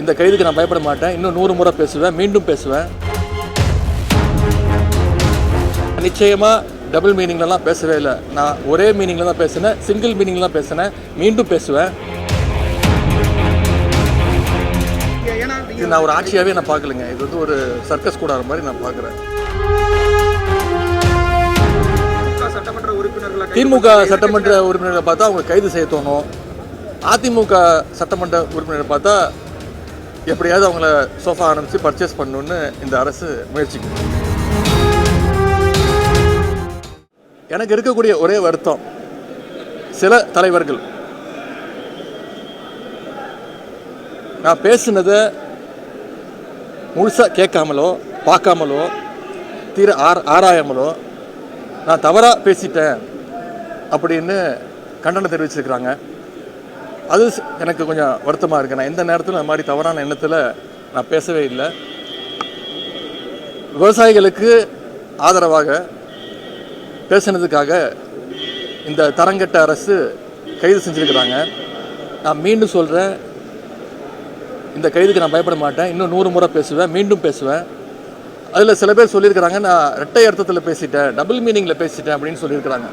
இந்த கைதுக்கு நான் பயப்பட மாட்டேன். இன்னும் 100 முறை பேசுவேன், மீண்டும் பேசுவேன். நிச்சயமாக டபுள் மீனிங்லலாம் பேசவே இல்லை. நான் ஒரே மீனிங்கில் தான் பேசினேன், சிங்கிள் மீனிங்கில் தான் பேசினேன், மீண்டும் பேசுவேன். இது நான் ஒரு ஆட்சியாகவே நான் பார்க்கலைங்க. இது வந்து ஒரு சர்க்கஸ் கூடாத மாதிரி நான் பார்க்குறேன். திமுக சட்டமன்ற உறுப்பினர்களை பார்த்தா அவங்க கைது செய்ய தோணும். அதிமுக சட்டமன்ற உறுப்பினரை பார்த்தா எப்படியாவது அவங்கள சோஃபா ஆரம்பித்து பர்ச்சேஸ் பண்ணணுன்னு இந்த அரசு முயற்சிக்குது. எனக்கு இருக்கக்கூடிய ஒரே வருத்தம், சில தலைவர்கள் நான் பேசுனதை முழுசாக கேட்காமலோ பார்க்காமலோ ஆராயாமலோ நான் தவறாக பேசிட்டேன் அப்படின்னு கண்டனம் தெரிவிச்சிருக்கிறாங்க. அது எனக்கு கொஞ்சம் வருத்தமாக இருக்குது. நான் எந்த நேரத்தில் அந்த மாதிரி தவறான எண்ணத்தில் நான் பேசவே இல்லை. விவசாயிகளுக்கு ஆதரவாக பேசுனதுக்காக இந்த தரங்கெட்ட அரசு கைது செஞ்சுருக்கிறாங்க. நான் மீண்டும் சொல்கிறேன், இந்த கைதுக்கு நான் பயப்பட மாட்டேன். இன்னும் 100 முறை பேசுவேன், மீண்டும் பேசுவேன். அதில் சில பேர் சொல்லியிருக்கிறாங்க, நான் இரட்டை அர்த்தத்தில் பேசிட்டேன், டபுள் மீனிங்கில் பேசிட்டேன் அப்படின்னு சொல்லியிருக்கிறாங்க.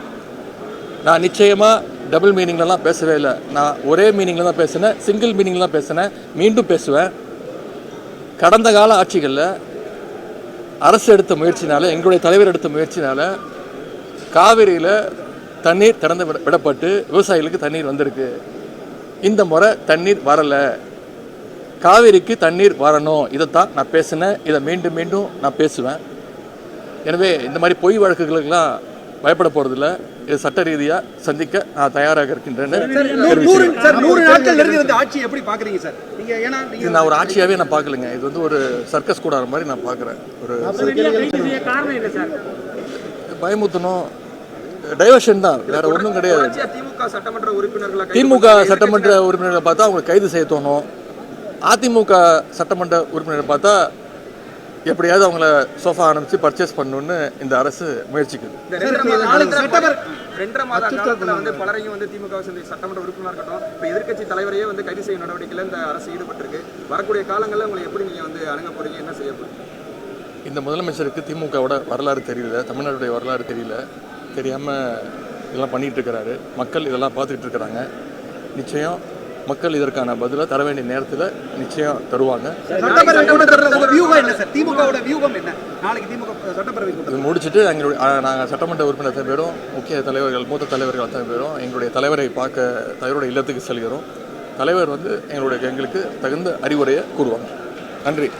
நான் நிச்சயமாக டபுள் மீனிங்லலாம் பேசவே இல்லை. நான் ஒரே மீனிங்கில் தான் பேசினேன், சிங்கிள் மீனிங்கில் தான் பேசினேன், மீண்டும் பேசுவேன். கடந்த கால ஆட்சிகளில் அரசு எடுத்த முயற்சினால, எங்களுடைய தலைவர் எடுத்த முயற்சினால காவிரியில் தண்ணீர் திறந்து விடப்பட்டு விவசாயிகளுக்கு தண்ணீர் வந்திருக்கு. இந்த முறை தண்ணீர் வரலை. காவிரிக்கு தண்ணீர் வரணும். இதைத்தான் நான் பேசினேன். இதை மீண்டும் மீண்டும் நான் பேசுவேன். எனவே இந்த மாதிரி பொய் வழக்குகளுக்கெல்லாம் பயப்பட போகிறதில்ல. இது சட்ட ரீதியாக சந்திக்க நான் தயாராக இருக்கின்றேன்னு. இது நான் ஒரு ஆட்சியாகவே நான் பார்க்கலைங்க. இது வந்து ஒரு சர்க்கஸ் கூடாத மாதிரி நான் பார்க்குறேன். ஒரு பயமுத்தணும், டைவர்ஷன் தான், வேற ஒன்றும் கிடையாது. திமுக சட்டமன்ற உறுப்பினர்களை பார்த்தா அவங்க கைது செய்ய தோணும். அதிமுக சட்டமன்ற உறுப்பினரை பார்த்தா எப்படியாவது அவங்கள சோஃபா ஆரம்பித்து பர்ச்சேஸ் பண்ணணுன்னு இந்த அரசு முயற்சிக்குது. 2.5 மாத காலத்தில் வந்து பலரையும் வந்து திமுக சட்டமன்ற உறுப்பினர் இருக்கட்டும், இப்போ எதிர்க்கட்சி தலைவரையே வந்து கைது செய்யும் நடவடிக்கையில் இந்த அரசு ஈடுபட்டிருக்கு. வரக்கூடிய காலங்களில் உங்களை எப்படி நீங்கள் வந்து அணுக போறீங்க, என்ன செய்ய போறீங்க? இந்த முதலமைச்சருக்கு திமுகவோட வரலாறு தெரியல, தமிழ்நாட்டுடைய வரலாறு தெரியல, தெரியாமல் இதெல்லாம் பண்ணிகிட்டு இருக்கிறாரு. மக்கள் இதெல்லாம் பார்த்துக்கிட்டு இருக்கிறாங்க. நிச்சயம் மக்கள் இதற்கான பதிலை தர வேண்டிய நேரத்தில் நிச்சயம் தருவாங்க. இது முடிச்சுட்டு நாங்கள் சட்டமன்ற உறுப்பினர் அத்தனை பேரும், முக்கிய தலைவர்கள், மூத்த தலைவர்கள் அத்தனை பேரும் எங்களுடைய தலைவரை பார்க்க தலைவருடைய இல்லத்துக்கு செல்கிறோம். தலைவர் வந்து எங்களுக்கு தகுந்த அறிவுரையை கூறுவாங்க. நன்றி.